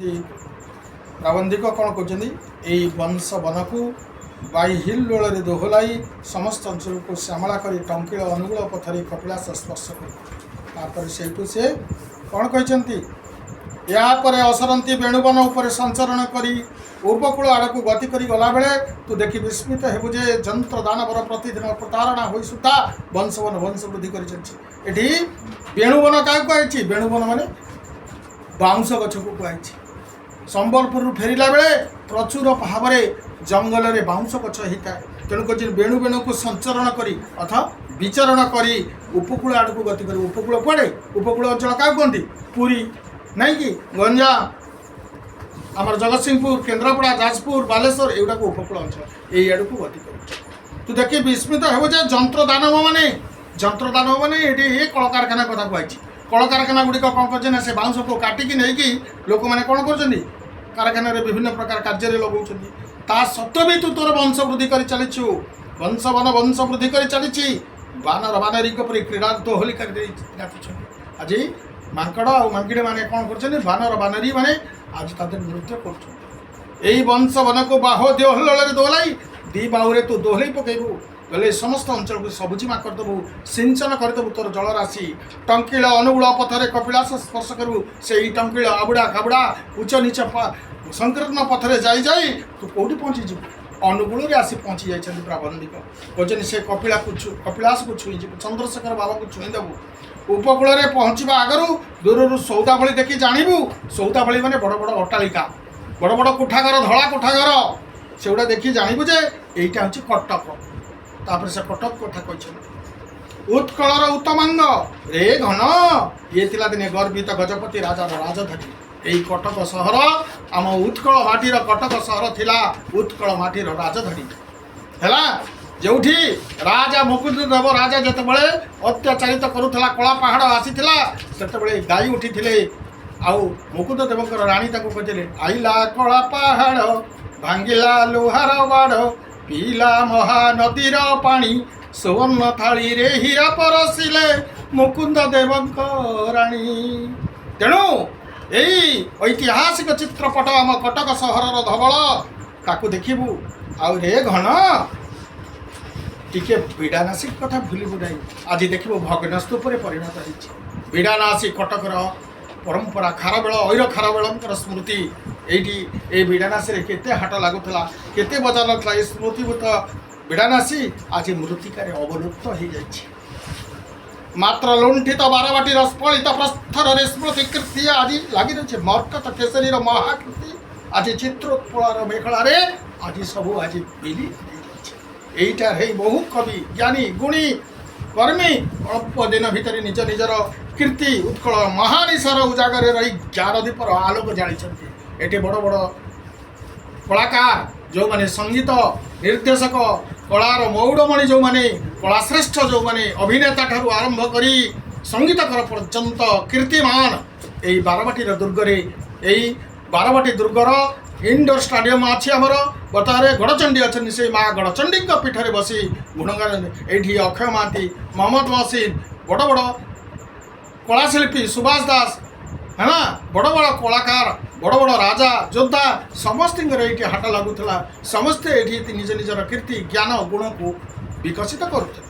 प्राबंधिक कौन कहते यही वंश वन को बाई हिल लोल दोहलाई समस्त अंचल को श्यामला कर टंकिल अनुकूल पथर कपिलास स्पर्श कर से कौन कहते यापर असरती वेणुवन उपर संचरण करी उपकूल आड़ को गति कर गला बेले तू देखि विस्मित हेबु जे जंत्र दानवर प्रतिदिन प्रतारणा हो सुधा वंशवन वंश वृद्धि कर वेणुवन क्या कहुई वेणुवन माने बाउंश गछ को कहुई संबलपुर फेरला बेले प्रचुर भाव में जंगल में बाउंश गछ होता है तेणुक वेणु वेणु को संचरण करी अथवा विचरण करी उपकूल आड़ को गति कर उपकूल पड़े उपकूल अंचल क्या कहते पुरी नहीं कि गंजाम आमर जगतसिंहपुर केन्द्रापड़ा जाजपुर बालेश्वर एगुड़ा उपकूल अंचल यही आड़ को गति कर तू देखिए विस्मित हो जंत्र दानव मैंने ये कल कारखाना कथा कहुई कल कारखाना गुड़िक कौन कर से बाउंश को काटिकी नहीं लोक मैंने कौन कर कारखाना विभिन्न प्रकार कार्य लगाऊँ ता सत्वे भी तू तोर वंश वृद्धि कर चलीचु वंश वन वंश वृद्धि कर चली बानर बानरी क्रीड़ा तो होली कर आज मांकड़ आ मांकिड़ी मैंने कौन कर बानर बानरी मैंने आज ताদের नृत्य कर वंश वन को बाह देहल दोहलाई दी बाहुरे तू दोहल पकेबू गले समस्त अंचल को सबुजिमा करदेबू सिंचन करदेबू तोर जलराशि टंकिल अनुकूल पथरे कपिलास स्पर्श करू से टंकिल आबुड़ा खाबुड़ा उच्च नीच संकीर्ण पथरे जाई तू कौटी पहुँची जी अनुकूल में आसी पहुँची जाइए प्राबंधिक कहते से कपिलास को छुई चंद्रशेखर बाबा को छुईदेबू उपकूल में पहुँचवा आगु दूर सौदाभली देखी जानबू सौदाभली मैंने बड़ बड़ अट्टालिका बड़ बड़ कोठाघर धला कोठाघर से गुड़ा देखी जानबू जे यहीटा हूँ कटक तापर से कटक कथा कहते उत्कलर उत्तमांग रे घन ये थिला दिने गर्वित गजपति राजार राजधानी यही कटक सहर आम उत्कल माटीर कटक सहर थिला उत्कल माटीर राजधानी है जो राजा मुकुंददेव राजा जितेबाला अत्याचारित करुला कला पहाड़ आसीला से गाई उठी आउ मुकुंददेव राणी कहते आईला कला पहाड़ भांगिला लुहार बाड़ पीला महानदीर पानी सुवर्ण थाली रे हीरा परसिले मुकुंददेव राणी तेणु यही ऐतिहासिक चित्रपट आम कटक सहर धवल ताकू देखू आउ रे घन टिके बिड़ानासी कथा भूलू ना आज देख भग्नस्तूप परिणत हो बिड़ानासी कटकर परंपरा खारबेल ऐर खारबेल स्मृति ये बिड़ानासी केते हाट लगुला केते बजा ना ये स्मृतिभूत बिड़ानासी आज मृत्तिकार अवलुप्त हो जाए मात्र लुंठित बारवाटी स्फलित प्रस्थर स्मृति कीर्ति आज लगी रही मर्कत केसरी महाकीर्ति आज चित्रोत्पल मेखला आज सब आज बिली यहीटार है बहु कवि ज्ञानी गुणी कर्मी अल्प दिन भितर निज निजर कीर्ति उत्कल महानिशार उजागर रही ज्ञान दीपर आलोक जानी ये बड़ बड़ कलाकार जो माने संगीत निर्देशक कलार मौड़मणि जो माने कलाश्रेष्ठ जो माने अभिनेता ठारू आरंभ करी संगीतकार पर्यंत कीर्तिमान यही बारवाटीर दुर्गरे यही बारवाटी दुर्गर इंडोर स्टाडियम अच्छी आमर बतारे गड़चंडी अच्छी से माँ गड़चंडी पीठरे बसी गुणगान ये अक्षय महांती मोहम्मद महसिन बड़ बड़ कलाशिल्पी सुभाष दास है ना बड़ बड़ कलाकार बड़ बड़ राजा योद्धा समस्त ये हाट लगुला समस्ते ये निज निजर कीर्ति ज्ञान गुण को विकसित करुले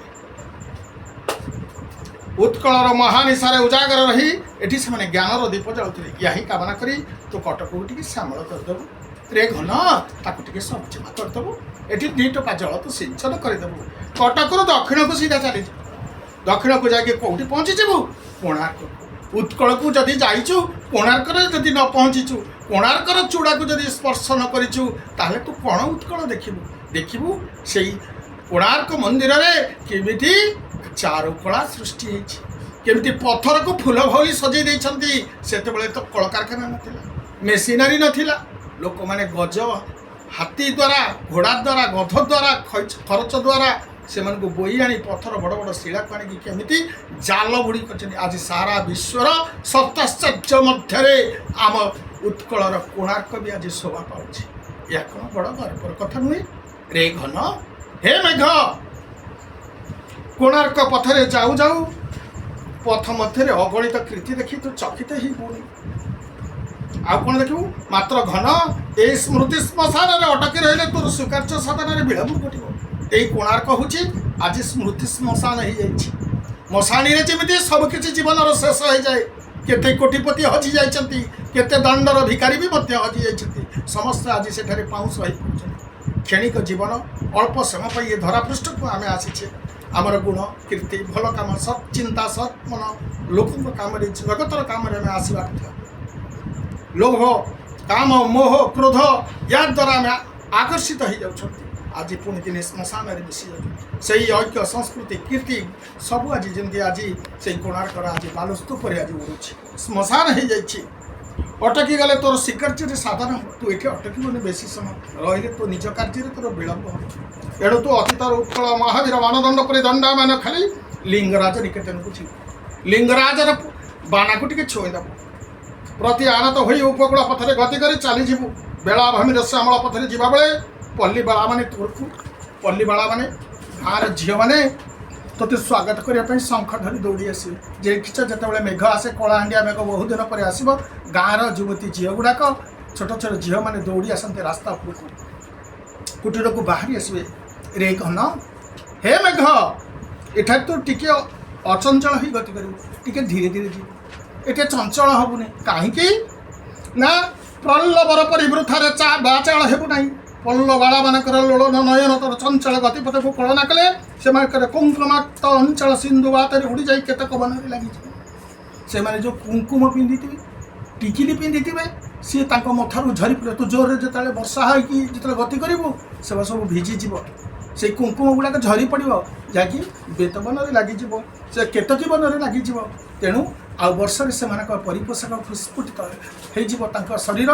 उत्कलर महानिशारे उजागर रही ये से ज्ञानर दीप जलुले यही कामना करी तो कटक को टी श्यामल करदेबू रे घन ताकू टे सबुजिमा करदेबू ये दी टका जल तो सिंचन करदेबू कटक दक्षिण को सीधा चली दक्षिण को जाके कौटी पहुँचीजु कोणार्क उत्कल को जदि जाइचु कोणार्क जदि न पहुँचीचु कोणार्कर चूड़ा को जदि स्पर्श न करिचु ताहले तू कौन उत्कल देखिबू से कोणार्क मंदिर में केमिति चारुकला सृष्टि केमिति पत्थर को फूल भली सजई देइछंती सेतेबेले तो कल कारखाना नथिला मेसिनरी नथिला लोक माने गज हाथी द्वारा घोड़ा द्वारा गध द्वारा खरच द्वारा से बोई आनी पत्थर बड़ बड़ शिला को आनिक केमिति जाल बुड़ी कर आज सारा विश्वर सप्ताश्चर्य मध्य आम उत्कलर कोणार्क भी आज शोभा पाऊँ या कौन बड़ गर्वर कथा नुहे रे घन हे मेघ कोणार्क पथरे जाऊ जाऊ पथ मध्य अगणित कीर्ति देखी तू चकित ही पुणी ଆଉ କ'ଣ ଦେଖିବୁ ମାତ୍ର ଘନ ଏଇ ସ୍ମୃତି ଶ୍ମଶାନରେ ଅଟକି ରହିଲେ ତୋର ସ୍ୱୀକାର୍ଯ୍ୟ ସାଧନରେ ବିଳମ୍ବ ଘଟିବ। ଏଇ କୋଣାର୍କ ହେଉଛି ଆଜି ସ୍ମୃତି ଶ୍ମଶାନ ହେଇଯାଇଛି। ମଶାଣୀରେ ଯେମିତି ସବୁକିଛି ଜୀବନର ଶେଷ ହେଇଯାଏ, କେତେ କୋଟିପତି ହଜି ଯାଇଛନ୍ତି, କେତେ ଦଣ୍ଡର ଭିକାରୀ ବି ମଧ୍ୟ ହଜି ଯାଇଛନ୍ତି, ସମସ୍ତେ ଆଜି ସେଠାରେ ପାଉଁଶ ହୋଇପଡ଼ୁଛନ୍ତି। କ୍ଷଣିକ ଜୀବନ, ଅଳ୍ପ ସମୟ ପାଇଁ ଏ ଧରାପୃଷ୍ଠକୁ ଆମେ ଆସିଛେ। ଆମର ଗୁଣ କୀର୍ତ୍ତି ଭଲ କାମ ସତ୍ ଚିନ୍ତା ସତ୍ ମନ ଲୋକଙ୍କ କାମରେ ଜଗତର କାମରେ ଆମେ ଆସିବା କଥା। ଲୋଭ କାମ ମୋହ କ୍ରୋଧ ୟା ଦ୍ୱାରା ଆମେ ଆକର୍ଷିତ ହେଇଯାଉଛନ୍ତି। ଆଜି ପୁଣି ଦିନେ ଶ୍ମଶାନରେ ମିଶି ଯାଉଛନ୍ତି। ସେଇ ଐକ୍ୟ ସଂସ୍କୃତି କୀର୍ତ୍ତି ସବୁ ଆଜି ଯେମିତି ଆଜି ସେଇ କୋଣାର୍କର ଆଜି ବାଲସ୍ତୂପରେ ଆଜି ଉଡ଼ୁଛି, ଶ୍ମଶାନ ହେଇଯାଇଛି। ଅଟକି ଗଲେ ତୋର ସ୍ୱୀକାର୍ଯ୍ୟରେ ସାଧନ ହେବ। ତୁ ଏଠି ଅଟକିବୁନି ବେଶୀ ସମୟ ରହିଲେ ତୋ ନିଜ କାର୍ଯ୍ୟରେ ତୋର ବିଳମ୍ବ ହେବ। ଏଣୁ ତୁ ଅତୀତର ଉତ୍କଳ ମହାବୀର ମାନଦଣ୍ଡ ପରି ଦଣ୍ଡାମାନ ଖାଲି ଲିଙ୍ଗରାଜ ନିକେତନକୁ ଯିବୁ। ଲିଙ୍ଗରାଜର ବାନାକୁ ଟିକେ ଛୁଇଁଦେବୁ। ପ୍ରତି ଆନତ ହୋଇ ଉପକୂଳ ପଥରେ ଗତି କରି ଚାଲିଯିବୁ। ବେଳାଭୂମିର ଶ୍ୟାମଳ ପଥରେ ଯିବାବେଳେ ପଲ୍ଲୀବାଳାମାନେ ତୋରକୁ ପଲ୍ଲୀବାଳାମାନେ ଗାଁର ଝିଅମାନେ ତୋତେ ସ୍ୱାଗତ କରିବା ପାଇଁ ଶଙ୍ଖ ଧରି ଦୌଡ଼ି ଆସିବେ। ଦେଖିଛ ଯେତେବେଳେ ମେଘ ଆସେ, କଳାହାଣ୍ଡିଆ ମେଘ ବହୁ ଦିନ ପରେ ଆସିବ, ଗାଁର ଯୁବତୀ ଝିଅ ଗୁଡ଼ାକ ଛୋଟ ଛୋଟ ଝିଅମାନେ ଦୌଡ଼ି ଆସନ୍ତି ରାସ୍ତା ଉପରକୁ, କୁଟୀରକୁ ବାହାରି ଆସିବେ। ରେ ଘନ ହେ ମେଘ, ଏଠାରେ ତୁ ଟିକେ ଅଚଞ୍ଚଳ ହୋଇ ଗତି କରିବୁ, ଟିକେ ଧୀରେ ଧୀରେ ଯିବୁ, ଏଠି ଚଞ୍ଚଳ ହେବୁନି। କାହିଁକି ନା ପ୍ରଲୋଭର ପରିବୃଥାରେ ବାଚାଳ ହେବୁ ନାହିଁ। ପଲ୍ଲବାଳାମାନଙ୍କର ଲୋଳନ ନୟନ ତୋର ଚଞ୍ଚଳ ଗତିପଥକୁ କଳନା କଲେ ସେମାନଙ୍କର କୁଙ୍କୁମାକ୍ତ ଅଞ୍ଚଳ ସିନ୍ଧୁ ବାତରେ ଉଡ଼ିଯାଇ କେତେକ ବନରେ ଲାଗିଯିବ। ସେମାନେ ଯେଉଁ କୁଙ୍କୁମ ପିନ୍ଧିଥିବେ, ଟିକିଲି ପିନ୍ଧିଥିବେ, ସିଏ ତାଙ୍କ ମଥାରୁ ଝରି ପଡ଼ିବ। ତୁ ଜୋରରେ ଯେତେବେଳେ ବର୍ଷା ହେଇକି ଯେତେବେଳେ ଗତି କରିବୁ ସେମାନେ ସବୁ ଭିଜିଯିବ। ସେଇ କୁଙ୍କୁମ ଗୁଡ଼ାକ ଝରି ପଡ଼ିବ, ଯାହାକି ବେତ ବନରେ ଲାଗିଯିବ, ସେ କେତକୀ ବନରେ ଲାଗିଯିବ। ତେଣୁ ଆଉ ବର୍ଷରେ ସେମାନଙ୍କ ପରିପୋଷକ ସ୍ଫୁଟିତ ହେଇଯିବ ତାଙ୍କ ଶରୀର।